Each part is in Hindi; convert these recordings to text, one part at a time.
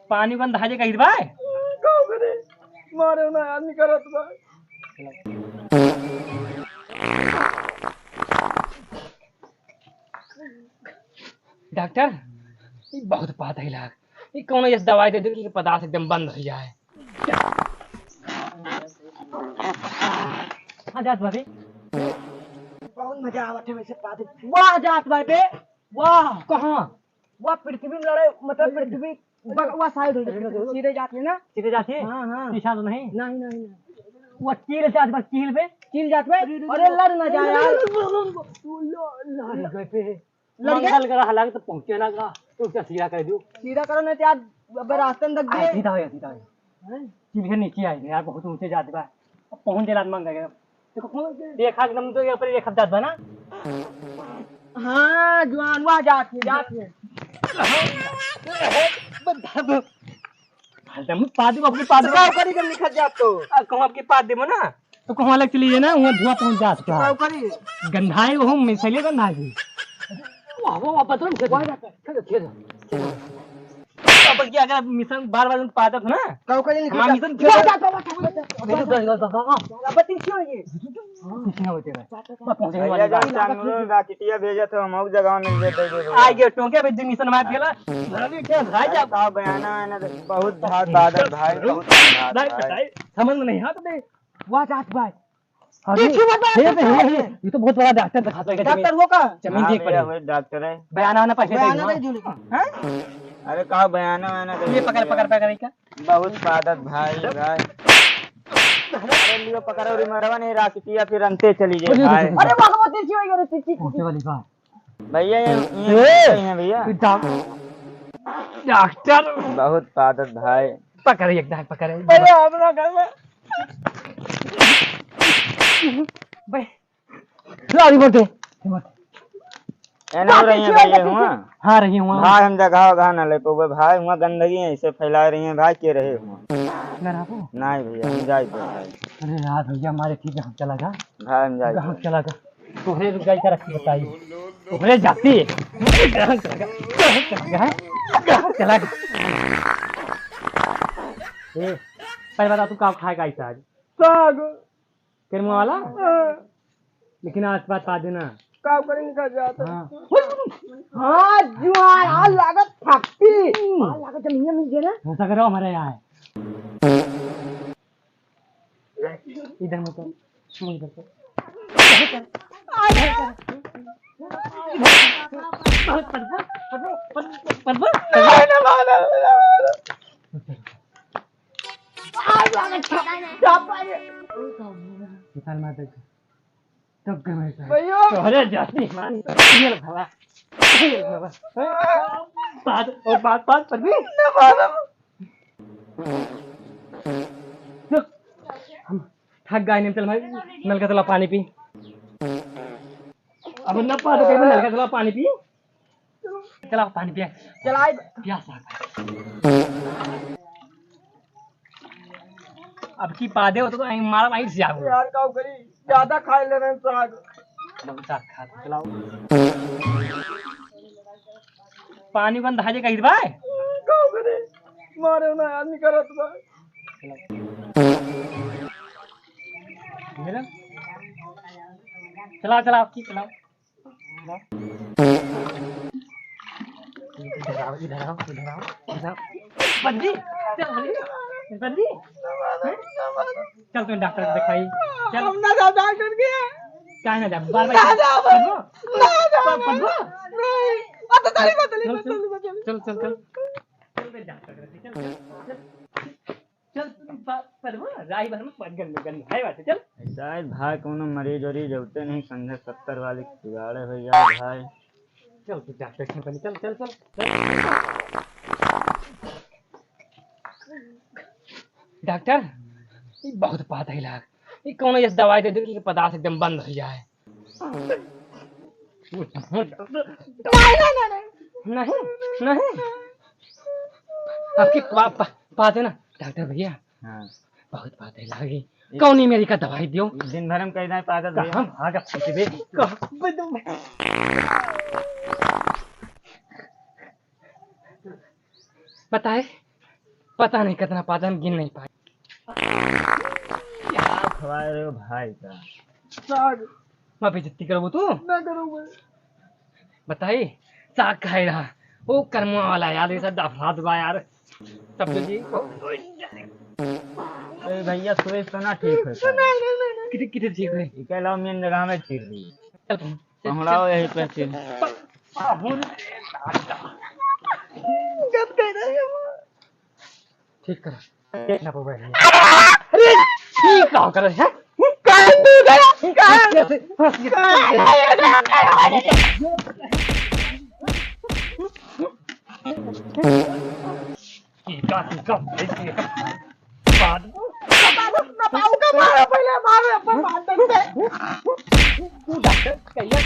पानी बंद धाजे कही भाई मारे ना आदमी करत बा। डॉक्टर ये बहुत बात है लाग ये कौन ये दवाई दे दे कि पदार्थ एकदम बंद हो जाए। हाँ जात भाभी बहुत मजा आवत है वैसे पादे। वाह जात भाई बे वाह। कहाँ वाह पृथ्वी में लड़े मतलब पृथ्वी वाह साइड हो जाती सीधे जाते हैं ना। सीधे जाती है। हाँ हाँ पीछा तो नहीं नहीं नहीं वो कील जात बस कील पे चिल जात में। अरे लड़ ना जाए यार। मंगल करा हालांकि तो पहुंचे ना का तो उसका सीधा कर दियो सीधा करो ना यार अब रास्ते में लग गए। सीधा है कील के नीचे आई यार बहुत ऊंचे जाते बा पहुंच जेला मंग गए देखो देखा एकदम तो ऊपर एक हफ्ता था ना। हाँ जवान वाह जात है हम पादी अपनी पादी का करी कर लिखा जात तो कहूं आपकी पाद देबो ना तो कहूं अलग चलिए ना वहां धुआं पहुंच जात का का करी गंधाई वो मिसले गंधा जी वाह पता नहीं वाह जात अब क्या अगर मिशन बार पादत ना का करी लिखा हम जात मिशन वाह जात मेरे दस गल तक हां अब तीन क्यों ये कुछ ना होते मैं पहुंचने भैया वाली जब चांगलो राकिटिया भेजे तो हम उस जगह में दे दे आ गए टोके पे मिशन मार गेला रवि क्या भाई जा का बयाना है ना बहुत भात बादल भाई बहुत भात भाई समझ में नहीं हाथ दे वाह जात भाई ये तो बहुत बड़ा डॉक्टर दिखाता है डॉक्टर वो का जमीन देख पड़े वही डॉक्टर है। बयाना ना पैसे बयाना दे दे जुली हैं अरे कहा बयाना वयाना ये पकड़ का बहुत बादल भाई भाई अरे लियो पकड़ो रिमरवा नहीं राकिटिया फिर अंते चली जाए भाई। अरे वाह वो तीन क्यों ये तीन पहुंचने वाली बात भैया ये हैं भैया डॉक्टर बहुत बादल भाई पकड़ एकदम पकड़ भैया अपना घर में भाई लारी बोलते एना रही हैं भैया हुआ हाँ रही हूँ भाई हम जगह घा ना ले पाओगे भाई हुआ गंदगी ऐसे फैला रही है भाई के रहे हुआ नहीं भैया हम जाए भाई। अरे यार भैया हमारे ठीक है हम चला जा भाई हम जाए कहाँ चला जा तोहरे रुक जाई का रखी बताइए तोहरे जाती कहाँ चला जा पहले बता तू कहाँ खाएगा ऐसा आज साग किरमा वाला लेकिन आज बात पा देना काम करेंगे का जाता हाँ हाँ जुआन आ लागत थप्पी आ लागत जमीन मिल गया ना ऐसा करो हमारे यहाँ है इधर मत सुन इधर से भैया अरे जाती ये भला बात और बात पर भी हम थक गए नहीं चल भाई नल का तला पानी पी अब न पा तो कहीं नल का तला पानी पी चला पानी पिया चलाए प्यास अब की पादे हो तो मारा वहीं से जाओ यार काम करी ज्यादा खा ले रहे हैं साग बहुत साग खा चलाओ पानी बंद धाजे कही भाई काम करे मारे ना आदमी करत बा चलाओ चलाओ की चलाओ इधर आओ इधर आओ इधर आओ इधर आओ बंदी चल बंदी चल तुम डॉक्टर को दिखाई चल हम ना जा डॉक्टर के क्या ना जा बार बार नहीं आता ताली चल चल चल चल डॉक्टर को चल चल परवा राई भर में पड़ गन है बात चल शायद भाई कोनो मरीज वरीज होते नहीं संघे 70 वाले जुगाड़े हो जाए भाई। चल तू डॉक्टर के पास चल चल चल डॉक्टर ये बहुत बात है लाग ये कौन ये दवाई दे दे कि पदार्थ एकदम बंद हो जाए। नहीं नहीं आपकी बात है ना डॉक्टर भैया हाँ बहुत बात है लागी कौन मेरी का दवाई दियो दिन भर हम कहीं पादत कहाँ भागा फंसे बे बताए पता नहीं कितना पादन गिन नहीं पाए। क्या खवा रहे हो भाई का? साग मैं बेइज्जती करोगे तू? मैं करूँगा। बताइए साग खाए रहा वो कर्मा वाला यार, ये सब दफा दुआ यार सब जी। अरे भैया सुबह तो ना ठीक होता। कितने कितने ठीक हुए। ये कह लो मेन जगह में चिर रही है। चल पहुँचाओ यहीं पे चिर। गप कह रहे हो। ठीक कर देखना पड़ेगा। अरे ठीक काम कर रहे हैं।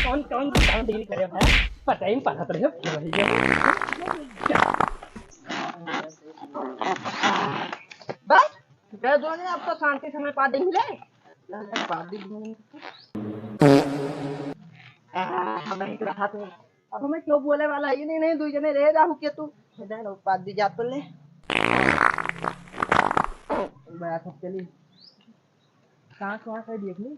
कौन कौन डील करे पता ही नहीं पता तो बस कह दो ने अब तो शांति समय पा देंगे। हमें रहा तो अब हमें क्यों बोले वाला ही नहीं। नहीं 2 जने रह जाहू के तू जानो पा दी जा तो ले बड़ा सब चली कहां कहां से देख ली।